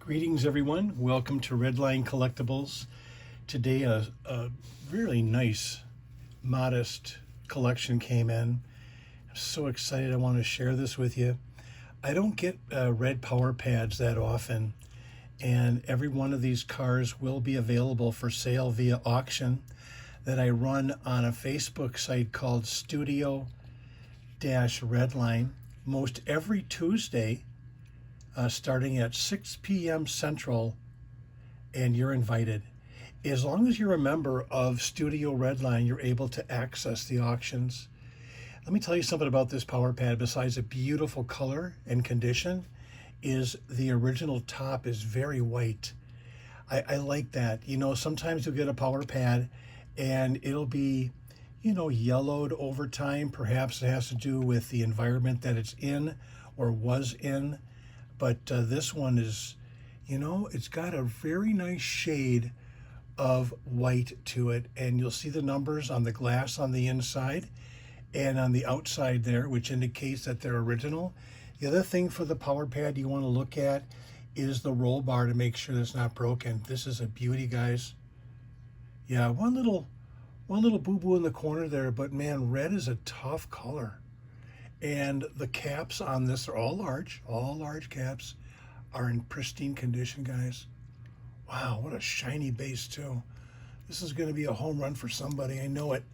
Greetings everyone, welcome to Redline Collectibles. Today a really nice, modest collection came in. I'm so excited, I want to share this with you. I don't get red power pads that often, and every one of these cars will be available for sale via auction that I run on a Facebook site called Studio-Redline most every Tuesday starting at 6 p.m. Central, and you're invited. As long as you're a member of Studio Redline, you're able to access the auctions. Let me tell you something about this power pad. Besides a beautiful color and condition, is the original top is very white. I like that. You know, sometimes you'll get a power pad and it'll be, yellowed over time. Perhaps it has to do with the environment that it's in or was in. But this one is, it's got a very nice shade of white to it. And you'll see the numbers on the glass on the inside and on the outside there, which indicates that they're original. The other thing for the power pad you want to look at is the roll bar to make sure it's not broken. This is a beauty, guys. Yeah, one little boo-boo in the corner there, but man, red is a tough color. And the caps on this are all large caps, are in pristine condition, guys. Wow, what a shiny base too. This is going to be a home run for somebody, I know it,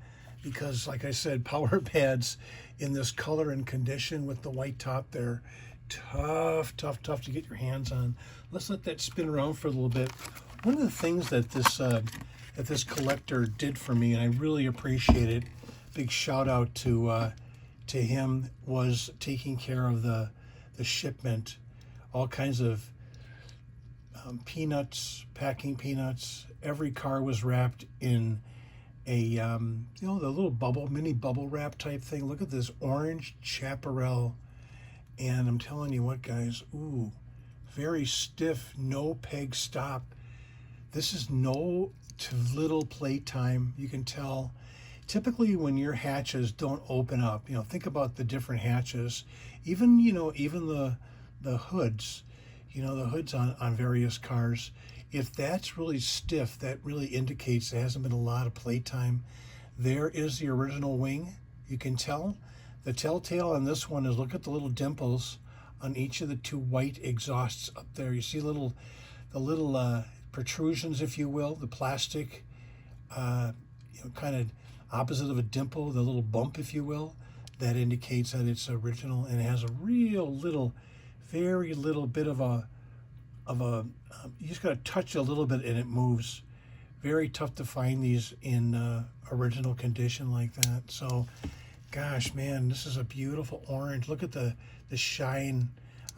because like I said, power pads in this color and condition with the white top there, tough to get your hands on. Let's let that spin around for a little bit. One of the things that this collector did for me, and I really appreciate it, big shout out to him, was taking care of the shipment. All kinds of peanuts, packing peanuts. Every car was wrapped in a the little mini bubble wrap type thing. Look at this orange chaparral, and I'm telling you what, guys, ooh, very stiff, no peg stop. This is no to little playtime. You can tell. Typically when your hatches don't open up, think about the different hatches, even the hoods, the hoods on various cars. If that's really stiff, that really indicates there hasn't been a lot of playtime. There is the original wing. You can tell. The telltale on this one is, look at the little dimples on each of the two white exhausts up there. You see the little protrusions, if you will, the plastic, kind of opposite of a dimple, the little bump, if you will, that indicates that it's original, and it has a real little, very little bit of a you just got to touch a little bit and it moves. Very tough to find these in original condition like that. So, gosh, man, this is a beautiful orange. Look at the shine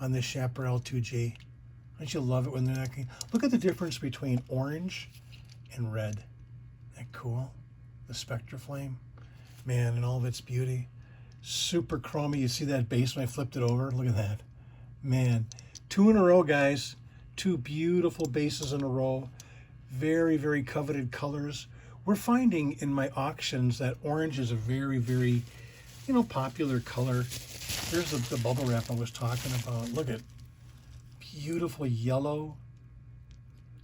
on this Chaparral 2G. Don't you love it when they're not? Look at the difference between orange and red. Isn't that cool? The Spectra Flame, man, in all of its beauty. Super chromy. You see that base when I flipped it over? Look at that. Man, 2 in a row, guys. 2 beautiful bases in a row. Very, very coveted colors. We're finding in my auctions that orange is a very, very, popular color. There's the bubble wrap I was talking about. Look at beautiful yellow,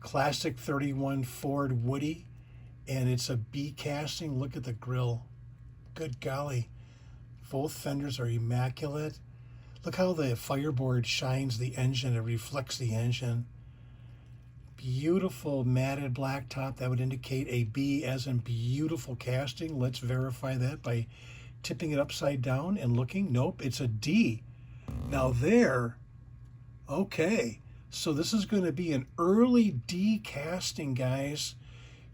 classic 31 Ford Woody. And it's a B casting. Look at the grill. Good golly. Both fenders are immaculate. Look how the fireboard shines the engine. It reflects the engine. Beautiful matted black top. That would indicate a B as in beautiful casting. Let's verify that by tipping it upside down and looking. Nope, it's a D. Now there, okay. So this is going to be an early D casting, guys.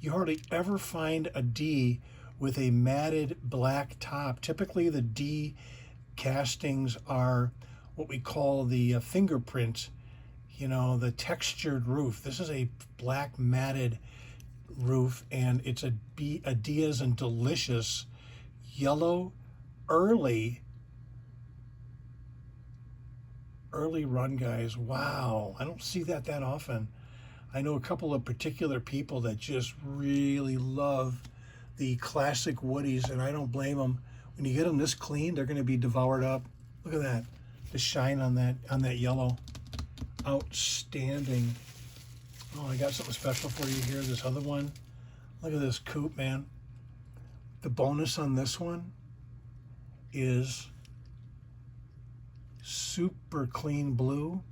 You hardly ever find a D with a matted black top. Typically the D castings are what we call the fingerprint, the textured roof. This is a black matted roof, and it's a D as in delicious yellow early run, guys. Wow, I don't see that often. I know a couple of particular people that just really love the classic Woodies, and I don't blame them. When you get them this clean, they're going to be devoured up. Look at that, the shine on that yellow. outstanding. Oh, I got something special for you here. This other one. Look at this coupe, man. The bonus on this one is super clean blue.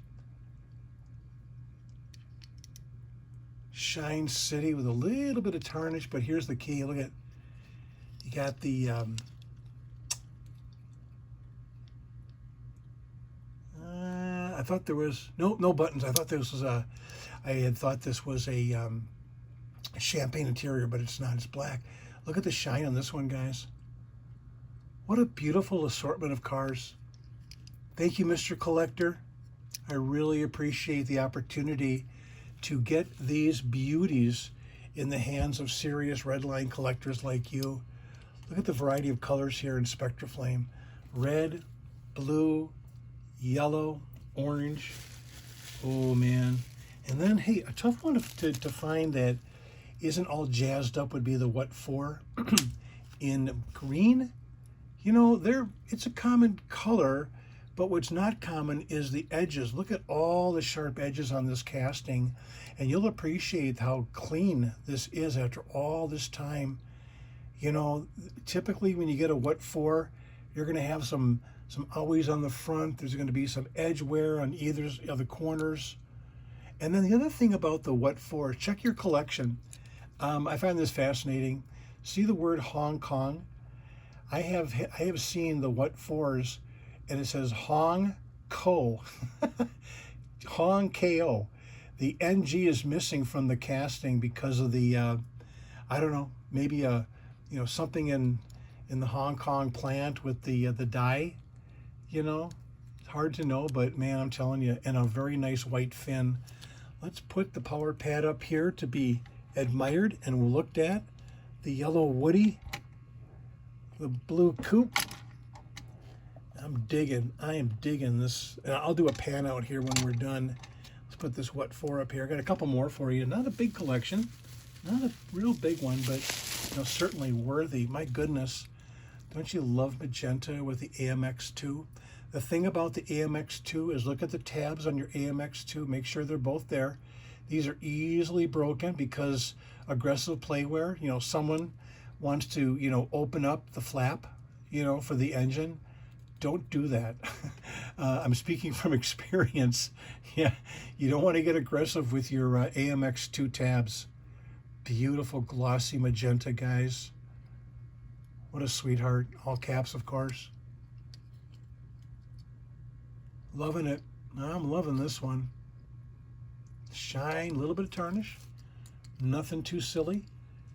Shine City with a little bit of tarnish, but here's the key. Look at, you got the I thought there was no buttons. I thought this was a, I had thought this was a champagne interior, but it's not. It's black. Look at the shine on this one, guys. What a beautiful assortment of cars. Thank you, Mr. Collector. I really appreciate the opportunity to get these beauties in the hands of serious Redline collectors like you. Look at the variety of colors here in Spectraflame. Red, blue, yellow, orange. Oh, man. And then, hey, a tough one to find that isn't all jazzed up would be the What For. In green, you know, it's a common color, but what's not common is the edges. Look at all the sharp edges on this casting, and you'll appreciate how clean this is after all this time. You know, typically when you get a What For, you're going to have some owies on the front. There's going to be some edge wear on either of the corners. And then the other thing about the What For, check your collection. I find this fascinating. See the word Hong Kong? I have seen the What Fors, and it says Hong Ko, Hong Ko. The NG is missing from the casting because of the I don't know, maybe something in the Hong Kong plant with the dye. You know, it's hard to know, but man, I'm telling you, and a very nice white fin. Let's put the power pad up here to be admired and looked at. The yellow Woody, the blue coupe. I am digging this. And I'll do a pan out here when we're done. Let's put this What For up here. I got a couple more for you. Not a big collection, not a real big one, but certainly worthy. My goodness, don't you love magenta with the AMX2? The thing about the AMX2 is look at the tabs on your AMX2. Make sure they're both there. These are easily broken because aggressive playwear. Someone wants to, open up the flap, for the engine. Don't do that. I'm speaking from experience. Yeah, you don't want to get aggressive with your AMX2 tabs. Beautiful glossy magenta, guys. What a sweetheart. All caps, of course. Loving it. I'm loving this one. Shine, a little bit of tarnish. Nothing too silly.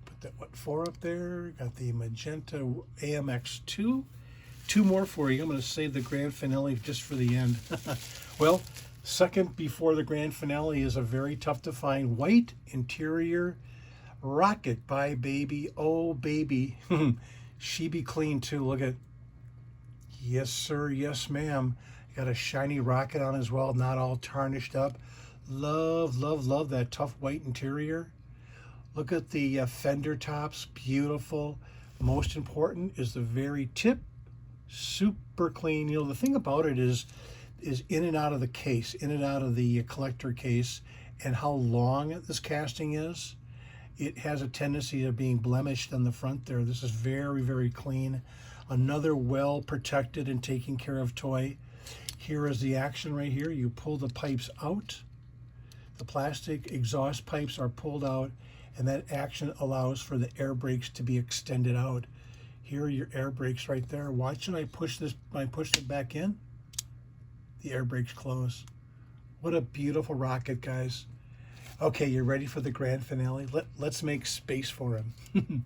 Put that What For up there. Got the magenta AMX2. Two more for you. I'm going to save the grand finale just for the end. Well, second before the grand finale is a very tough to find white interior rocket by baby. Oh, baby. She be clean too. Look at, yes, sir. Yes, ma'am. Got a shiny rocket on as well, not all tarnished up. Love, love, love that tough white interior. Look at the fender tops, beautiful. Most important is the very tip, super clean. The thing about it is in and out of the case, in and out of the collector case, and how long this casting is. It has a tendency of being blemished on the front there. This is very, very clean. Another well protected and taken care of toy. Here is the action right here. You pull the pipes out. The plastic exhaust pipes are pulled out, and that action allows for the air brakes to be extended out. Here are your air brakes right there. Watch it. I push it back in. The air brakes close. What a beautiful rocket, guys. Okay, you're ready for the grand finale? Let's make space for him.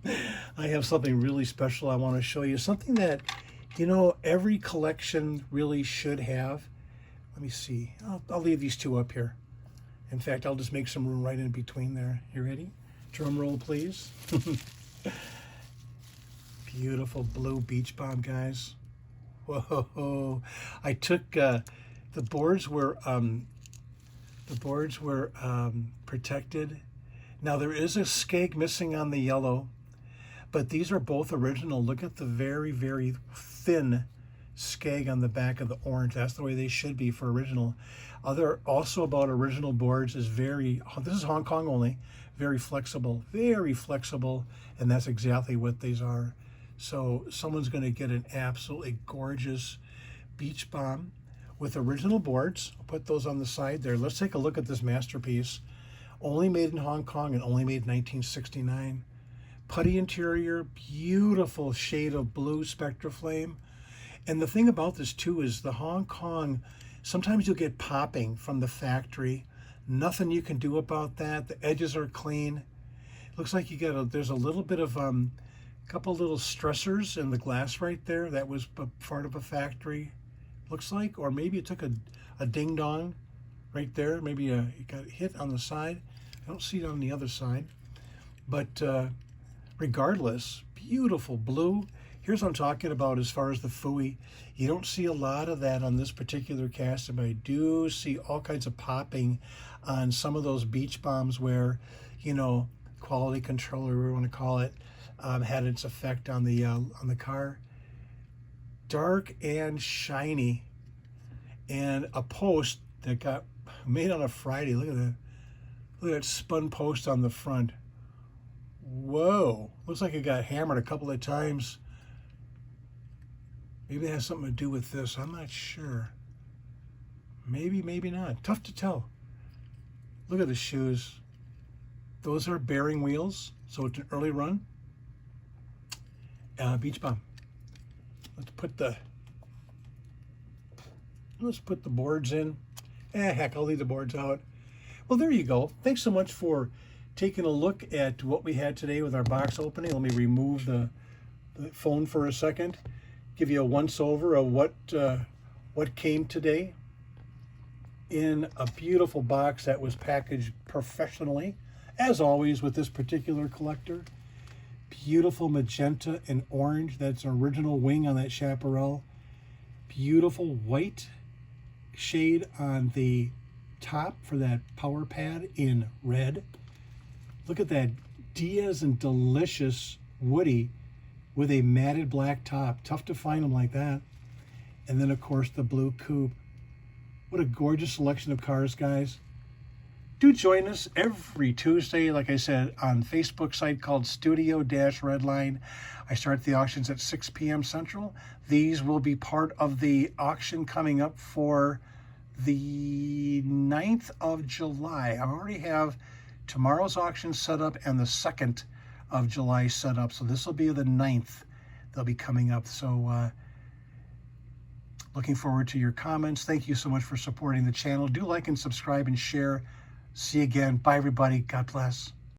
I have something really special I want to show you. Something that, every collection really should have. Let me see. I'll leave these two up here. In fact, I'll just make some room right in between there. You ready? Drum roll, please. Beautiful blue beach bomb, guys. Whoa! I took the boards were protected. Now there is a skeg missing on the yellow, but these are both original. Look at the very, very thin skeg on the back of the orange. That's the way they should be for original. Other also about original boards is this is Hong Kong only, very flexible, and that's exactly what these are. So someone's going to get an absolutely gorgeous beach bomb with original boards. I'll put those on the side there. Let's take a look at this masterpiece. Only made in Hong Kong and only made in 1969. Putty interior, beautiful shade of blue spectra flame. And the thing about this too is the Hong Kong, sometimes you'll get popping from the factory. Nothing you can do about that. The edges are clean. Looks like there's a little bit of couple little stressors in the glass right there. That was part of a factory, looks like, or maybe it took a ding dong right there. Maybe it got hit on the side. I don't see it on the other side, but regardless, beautiful blue. Here's what I'm talking about as far as the fooey. You don't see a lot of that on this particular cast, but I do see all kinds of popping on some of those beach bombs where, quality control, or whatever you want to call it, had its effect on the car. Dark and shiny, and a post that got made on a Friday. Look at that. Look at that spun post on the front. Whoa, looks like it got hammered a couple of times. Maybe it has something to do with this. I'm not sure. Maybe, maybe not. Tough to tell. Look at the shoes. Those are bearing wheels, so it's an early run. Beach bomb. Let's put the boards in. Heck, I'll leave the boards out. Well, there you go. Thanks so much for taking a look at what we had today with our box opening. Let me remove the phone for a second. Give you a once-over of what came today in a beautiful box that was packaged professionally, as always with this particular collector. Beautiful magenta and orange. That's an original wing on that chaparral. Beautiful white shade on the top for that power pad in red. Look at that Diaz and delicious Woody with a matted black top. Tough to find them like that. And then, of course, the blue coupe. What a gorgeous selection of cars, guys. Do join us every Tuesday, like I said, on Facebook site called Studio-Redline. I start the auctions at 6 p.m. Central. These will be part of the auction coming up for the 9th of July. I already have tomorrow's auction set up and the 2nd of July set up. So this will be the 9th. They'll be coming up. So looking forward to your comments. Thank you so much for supporting the channel. Do like and subscribe and share. See you again. Bye, everybody. God bless.